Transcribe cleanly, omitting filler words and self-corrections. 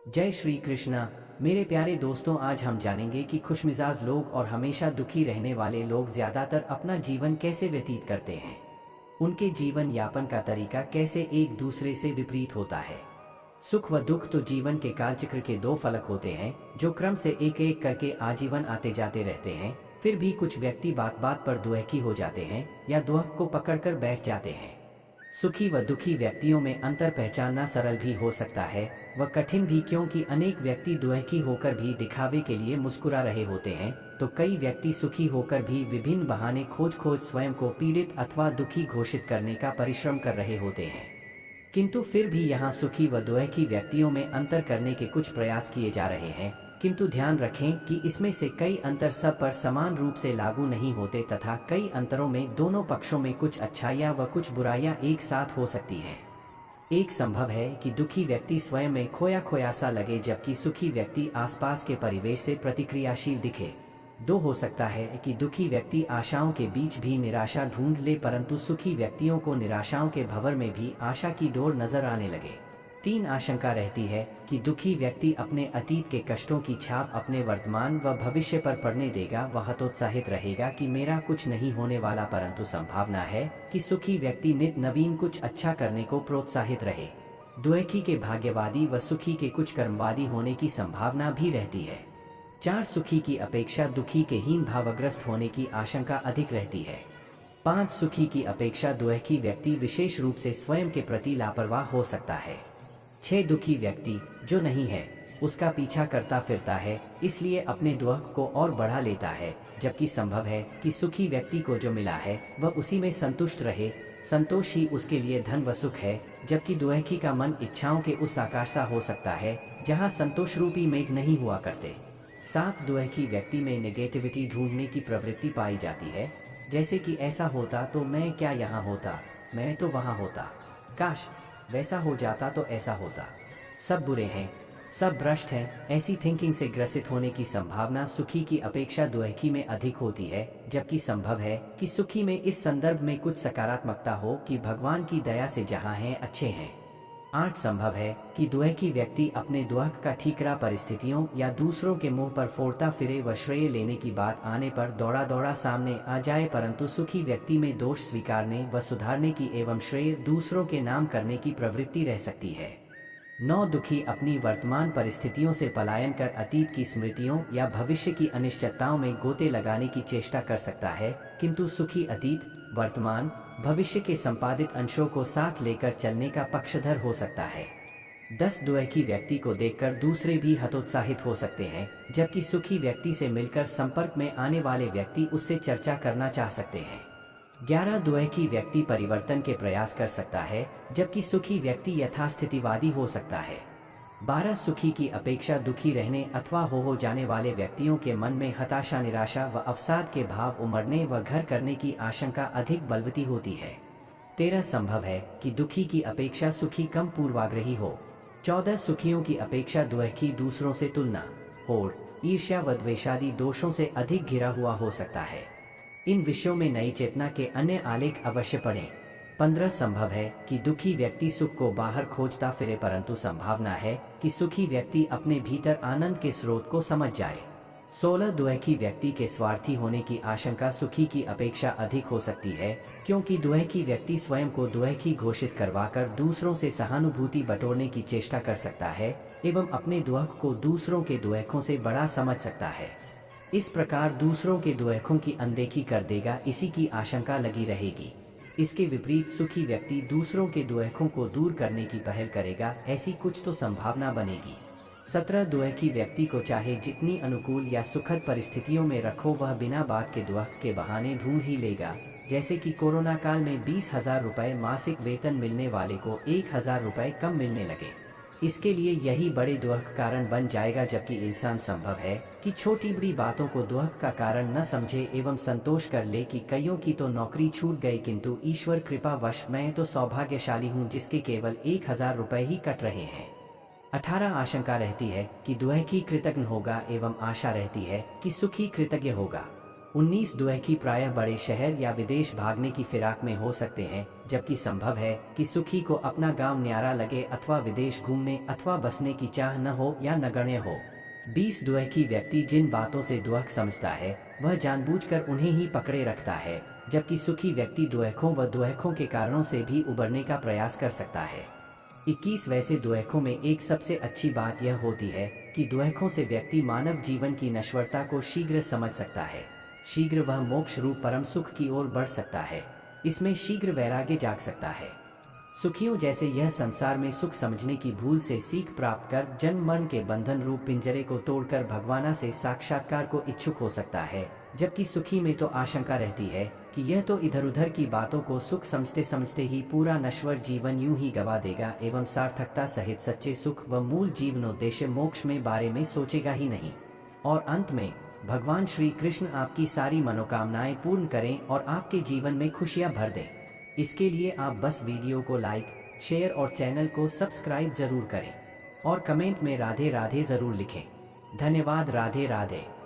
जय श्री कृष्णा। मेरे प्यारे दोस्तों, आज हम जानेंगे कि खुशमिजाज लोग और हमेशा दुखी रहने वाले लोग ज़्यादातर अपना जीवन कैसे व्यतीत करते हैं। उनके जीवन यापन का तरीका कैसे एक दूसरे से विपरीत होता है। सुख व दुख तो जीवन के कालचक्र के दो फलक होते हैं जो क्रम से एक एक करके आजीवन आते जाते रहते हैं। फिर भी कुछ व्यक्ति बात बात पर दुखी हो जाते हैं या दुख को पकड़कर बैठ जाते हैं। सुखी व दुखी व्यक्तियों में अंतर पहचानना सरल भी हो सकता है व कठिन भी, क्योंकि अनेक व्यक्ति दुखी होकर भी दिखावे के लिए मुस्कुरा रहे होते हैं, तो कई व्यक्ति सुखी होकर भी विभिन्न बहाने खोज खोज स्वयं को पीड़ित अथवा दुखी घोषित करने का परिश्रम कर रहे होते हैं। किंतु फिर भी यहाँ सुखी व दुखी व्यक्तियों में अंतर करने के कुछ प्रयास किए जा रहे हैं, किंतु ध्यान रखें कि इसमें से कई अंतर सब पर समान रूप से लागू नहीं होते तथा कई अंतरों में दोनों पक्षों में कुछ अच्छाइयाँ व कुछ बुराइयाँ एक साथ हो सकती हैं। एक संभव है कि दुखी व्यक्ति स्वयं में खोया खोया सा लगे, जबकि सुखी व्यक्ति आसपास के परिवेश से प्रतिक्रियाशील दिखे। दो हो सकता है कि दुखी व्यक्ति आशाओं के बीच भी निराशा ढूंढ ले, परंतु सुखी व्यक्तियों को निराशाओं के भंवर में भी आशा की डोर नजर आने लगे। तीन, आशंका रहती है कि दुखी व्यक्ति अपने अतीत के कष्टों की छाप अपने वर्तमान व भविष्य पर पड़ने देगा। वह हतोत्साहित रहेगा कि मेरा कुछ नहीं होने वाला, परंतु संभावना है कि सुखी व्यक्ति नित नवीन कुछ अच्छा करने को प्रोत्साहित रहे। दुखी के भाग्यवादी व सुखी के कुछ कर्मवादी होने की संभावना भी रहती है। चार, सुखी की अपेक्षा दुखी के हीन भावग्रस्त होने की आशंका अधिक रहती है। पाँच, सुखी की अपेक्षा दुखी व्यक्ति विशेष रूप से स्वयं के प्रति लापरवाह हो सकता है। 6, दुखी व्यक्ति जो नहीं है उसका पीछा करता फिरता है, इसलिए अपने दुख को और बढ़ा लेता है, जबकि संभव है कि सुखी व्यक्ति को जो मिला है वह उसी में संतुष्ट रहे। संतोष ही उसके लिए धन व सुख है, जबकि दुखी का मन इच्छाओं के उस आकाश सा हो सकता है जहाँ संतोष रूपी मेघ नहीं हुआ करते। 7, दुखी व्यक्ति में नेगेटिविटी ढूंढने की प्रवृत्ति पाई जाती है, जैसे कि ऐसा होता तो मैं क्या यहाँ होता, मैं तो वहाँ होता, काश वैसा हो जाता तो ऐसा होता, सब बुरे हैं, सब भ्रष्ट हैं। ऐसी थिंकिंग से ग्रसित होने की संभावना सुखी की अपेक्षा दुखी में अधिक होती है, जबकि संभव है कि सुखी में इस संदर्भ में कुछ सकारात्मकता हो कि भगवान की दया से जहाँ हैं अच्छे हैं। 8, संभव है कि दुखी व्यक्ति अपने दुख का ठीकरा परिस्थितियों या दूसरों के मुंह पर फोड़ता फिरे व श्रेय लेने की बात आने पर दौड़ा दौड़ा सामने आ जाए, परंतु सुखी व्यक्ति में दोष स्वीकारने व सुधारने की एवं श्रेय दूसरों के नाम करने की प्रवृत्ति रह सकती है। 9, दुखी अपनी वर्तमान परिस्थितियों से पलायन कर अतीत की स्मृतियों या भविष्य की अनिश्चितताओं में गोते लगाने की चेष्टा कर सकता है, किंतु सुखी अतीत, वर्तमान, भविष्य के संपादित अंशों को साथ लेकर चलने का पक्षधर हो सकता है। 10, दुखी व्यक्ति को देखकर दूसरे भी हतोत्साहित हो सकते हैं, जबकि सुखी व्यक्ति से मिलकर संपर्क में आने वाले व्यक्ति उससे चर्चा करना चाह सकते हैं। 11, दुखी व्यक्ति परिवर्तन के प्रयास कर सकता है, जबकि सुखी व्यक्ति यथास्थितिवादी हो सकता है। 12, सुखी की अपेक्षा दुखी रहने अथवा हो जाने वाले व्यक्तियों के मन में हताशा, निराशा व अवसाद के भाव उमड़ने व घर करने की आशंका अधिक बलवती होती है। 13, संभव है कि दुखी की अपेक्षा सुखी कम पूर्वाग्रही हो। 14, सुखियों की अपेक्षा दुखी दूसरों से तुलना, होड़, ईर्ष्या व द्वेषादि दोषों से अधिक घिरा हुआ हो सकता है। इन विषयों में नई चेतना के अन्य आलेख अवश्य पढ़ें। 15, संभव है कि दुखी व्यक्ति सुख को बाहर खोजता फिरे, परंतु संभावना है कि सुखी व्यक्ति अपने भीतर आनंद के स्रोत को समझ जाए। 16, दुखी व्यक्ति के स्वार्थी होने की आशंका सुखी की अपेक्षा अधिक हो सकती है, क्योंकि दुखी व्यक्ति स्वयं को दुखी घोषित करवाकर दूसरों से सहानुभूति बटोरने की चेष्टा कर सकता है एवं अपने दुख को दूसरों के दुखों से बड़ा समझ सकता है। इस प्रकार दूसरों के दुखों की अनदेखी कर देगा, इसी की आशंका लगी रहेगी। इसके विपरीत सुखी व्यक्ति दूसरों के दुखों को दूर करने की पहल करेगा, ऐसी कुछ तो संभावना बनेगी। 17, दुखी व्यक्ति को चाहे जितनी अनुकूल या सुखद परिस्थितियों में रखो, वह बिना बात के दुख के बहाने ढूंढ ही लेगा, जैसे कि कोरोना काल में 20,000 रुपये मासिक वेतन मिलने वाले को 1,000 रुपये कम मिलने लगे। इसके लिए यही बड़े दुख कारण बन जाएगा, जबकि इंसान संभव है कि छोटी बड़ी बातों को दुख का कारण न समझे एवं संतोष कर ले कि कईयों की तो नौकरी छूट गई, किंतु ईश्वर कृपावश मैं तो सौभाग्यशाली हूँ जिसके केवल 1,000 रुपये ही कट रहे हैं। 18, आशंका रहती है कि दुखी कृतज्ञ होगा एवं आशा रहती है कि सुखी कृतज्ञ होगा। 19 दुखी प्रायः बड़े शहर या विदेश भागने की फिराक में हो सकते हैं, जबकि संभव है कि सुखी को अपना गांव न्यारा लगे अथवा विदेश घूमने अथवा बसने की चाह न हो या नगण्य हो। 20 दुखी व्यक्ति जिन बातों से दुख समझता है वह जानबूझकर उन्हें ही पकड़े रखता है, जबकि सुखी व्यक्ति दुखों व दुखों के कारणों से भी उबरने का प्रयास कर सकता है। 21 वैसे दुखों में एक सबसे अच्छी बात यह होती है कि दुखों से व्यक्ति मानव जीवन की नश्वरता को शीघ्र समझ सकता है। शीघ्र वह मोक्ष रूप परम सुख की ओर बढ़ सकता है। इसमें शीघ्र वैराग्य जाग सकता है। सुखियों जैसे यह संसार में सुख समझने की भूल से सीख प्राप्त कर जन्म मरण के बंधन रूप पिंजरे को तोड़कर भगवाना से साक्षात्कार को इच्छुक हो सकता है, जबकि सुखी में तो आशंका रहती है कि यह तो इधर उधर की बातों को सुख समझते समझते ही पूरा नश्वर जीवन यूं ही गवा देगा एवं सार्थकता सहित सच्चे सुख व मूल जीवनोद्देश्य मोक्ष में बारे में सोचेगा ही नहीं। और अंत में भगवान श्री कृष्ण आपकी सारी मनोकामनाएं पूर्ण करें और आपके जीवन में खुशियां भर दें। इसके लिए आप बस वीडियो को लाइक, शेयर और चैनल को सब्सक्राइब जरूर करें और कमेंट में राधे राधे जरूर लिखें। धन्यवाद। राधे राधे।